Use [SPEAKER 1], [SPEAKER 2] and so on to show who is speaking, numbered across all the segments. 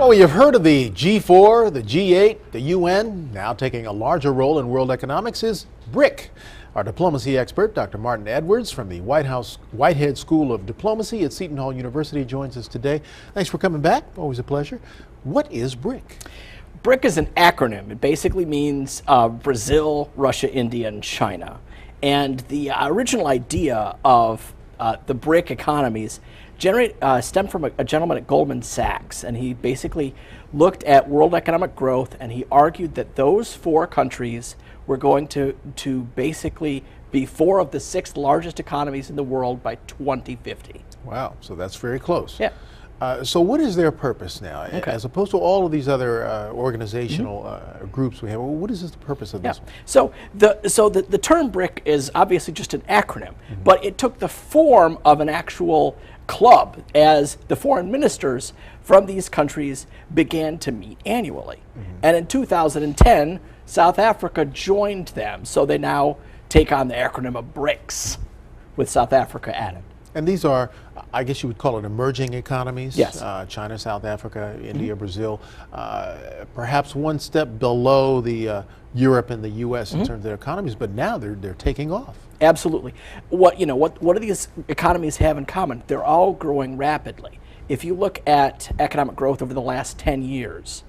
[SPEAKER 1] Well, you've heard of the G4, the G8, the UN. Now taking a larger role in world economics is BRIC. Our diplomacy expert, Dr. Martin Edwards from the Whitehead School of Diplomacy at Seton Hall University, joins us today. Thanks for coming back. Always a pleasure. What is BRIC?
[SPEAKER 2] BRIC is an acronym. It basically means Brazil, Russia, India, and China. And the original idea of the BRIC economies stemmed from a gentleman at Goldman Sachs, and he basically looked at world economic growth, and he argued that those four countries were going to basically be four of the six largest economies in the world by 2050.
[SPEAKER 1] Wow, so that's very close.
[SPEAKER 2] Yeah.
[SPEAKER 1] So what is their purpose now?
[SPEAKER 2] Okay.
[SPEAKER 1] As opposed to all of these other organizational groups we have, what is the purpose of this one?
[SPEAKER 2] So the term BRIC is obviously just an acronym, but it took the form of an actual club as the foreign ministers from these countries began to meet annually. And in 2010, South Africa joined them, so they now take on the acronym of BRICS with South Africa added.
[SPEAKER 1] And these are, I guess you would call it emerging economies?
[SPEAKER 2] Yes.
[SPEAKER 1] China, South Africa, India, Brazil, perhaps one step below the Europe and the U.S. in terms of their economies, but now they're taking off. Absolutely.
[SPEAKER 2] What do these economies have in common? They're all growing rapidly. If you look at economic growth over the last 10 years,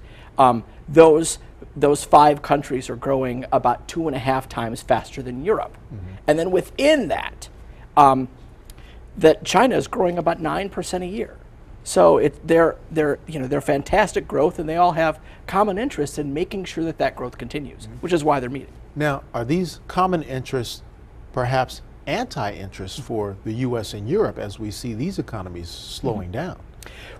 [SPEAKER 2] those five countries are growing about 2.5 times faster than Europe. And then within that, that China is growing about 9% a year. So they're fantastic growth, and they all have common interests in making sure that that growth continues, which is why they're meeting.
[SPEAKER 1] Now, are these common interests perhaps anti-interests for the U.S. and Europe as we see these economies slowing down?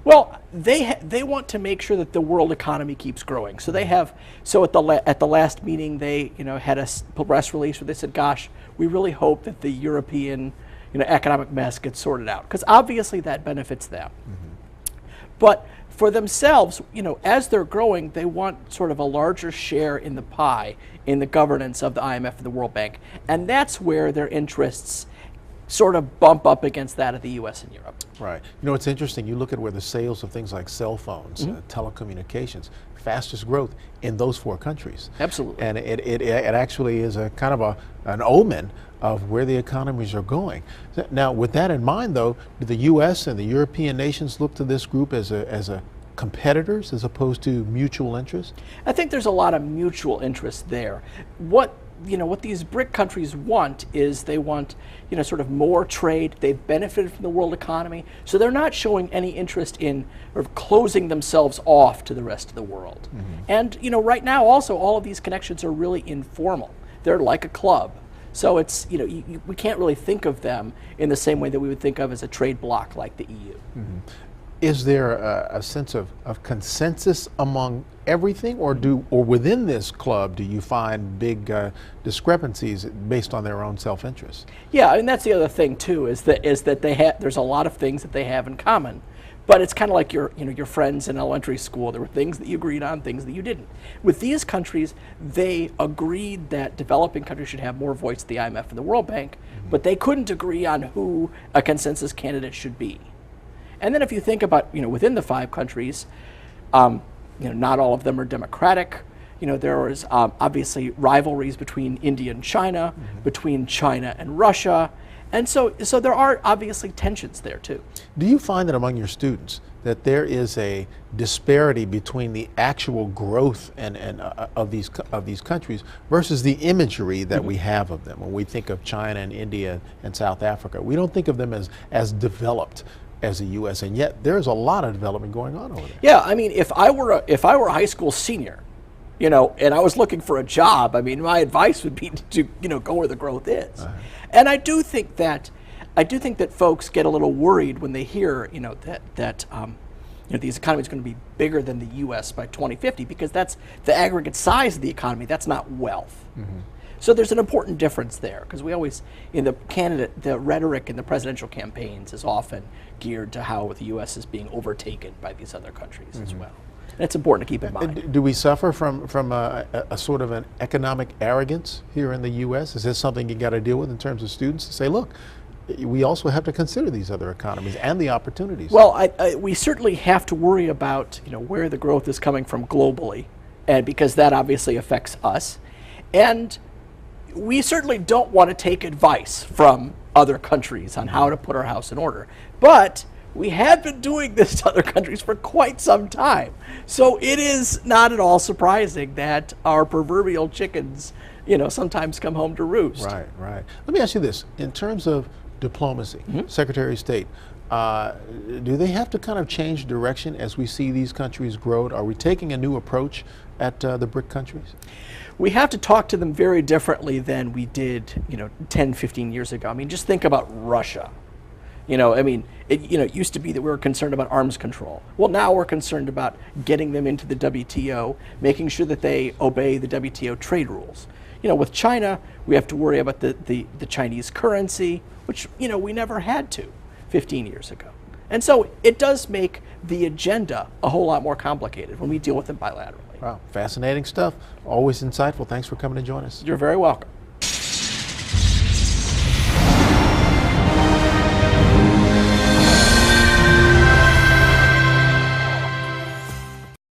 [SPEAKER 2] Well, they want to make sure that the world economy keeps growing. So they have at the last meeting they had a press release where they said, "Gosh, we really hope that the European economic mess gets sorted out," because obviously that benefits them. But for themselves, as they're growing, they want sort of a larger share in the pie in the governance of the IMF and the World Bank, and that's where their interests sort of bump up against that of the U.S. and Europe.
[SPEAKER 1] Right. It's interesting. You look at where the sales of things like cell phones, telecommunications, fastest growth in those four countries.
[SPEAKER 2] Absolutely.
[SPEAKER 1] And it actually is a kind of an omen of where the economies are going. Now, with that in mind, though, do the U.S. and the European nations look to this group as a competitors as opposed to mutual interest?
[SPEAKER 2] I think there's a lot of mutual interest there. What these BRIC countries want is they want sort of more trade. They've benefited from the world economy, so they're not showing any interest in or closing themselves off to the rest of the world. And right now also all of these connections are really informal. They're like a club. So it's we can't really think of them in the same way that we would think of as a trade bloc like the EU.
[SPEAKER 1] Is there a sense of consensus among everything, or within this club do you find big discrepancies based on their own self-interest? Yeah,
[SPEAKER 2] and that's the other thing too, is that there's a lot of things that they have in common. But it's kind of like your friends in elementary school. There were things that you agreed on, things that you didn't. With these countries, they agreed that developing countries should have more voice at the IMF and the World Bank, but they couldn't agree on who a consensus candidate should be. And then if you think about within the five countries, not all of them are democratic. There is obviously rivalries between India and China, between China and Russia. And so there are obviously tensions there too.
[SPEAKER 1] Do you find that among your students that there is a disparity between the actual growth of these countries versus the imagery that we have of them? When we think of China and India and South Africa, we don't think of them as developed as the U.S., and yet there's a lot of development going on over there.
[SPEAKER 2] Yeah, I mean, if I were a high school senior, and I was looking for a job, I mean, my advice would be to go where the growth is. And I do think that folks get a little worried when they hear that these economies are going to be bigger than the U.S. by 2050, because that's the aggregate size of the economy. That's not wealth. So there's an important difference there, because we always, the rhetoric in the presidential campaigns is often geared to how the U.S. is being overtaken by these other countries as well. And it's important to keep in mind.
[SPEAKER 1] Do we suffer from a sort of an economic arrogance here in the U.S.? Is this something you got to deal with in terms of students to say, look, we also have to consider these other economies and the opportunities.
[SPEAKER 2] Well, we certainly have to worry about where the growth is coming from globally, and because that obviously affects us. And we certainly don't want to take advice from other countries on how to put our house in order. But we have been doing this to other countries for quite some time. So it is not at all surprising that our proverbial chickens, sometimes come home to roost.
[SPEAKER 1] Right, right. Let me ask you this. In terms of diplomacy, Secretary of State, do they have to kind of change direction as we see these countries grow? Are we taking a new approach at the BRIC countries?
[SPEAKER 2] We have to talk to them very differently than we did, 10, 15 years ago. I mean, just think about Russia. It used to be that we were concerned about arms control. Well, now we're concerned about getting them into the WTO, making sure that they obey the WTO trade rules. With China, we have to worry about the Chinese currency, which, we never had to 15 years ago. And so it does make the agenda a whole lot more complicated when we deal with it bilaterally.
[SPEAKER 1] Wow, fascinating stuff. Always insightful. Thanks for coming to join us.
[SPEAKER 2] You're very welcome.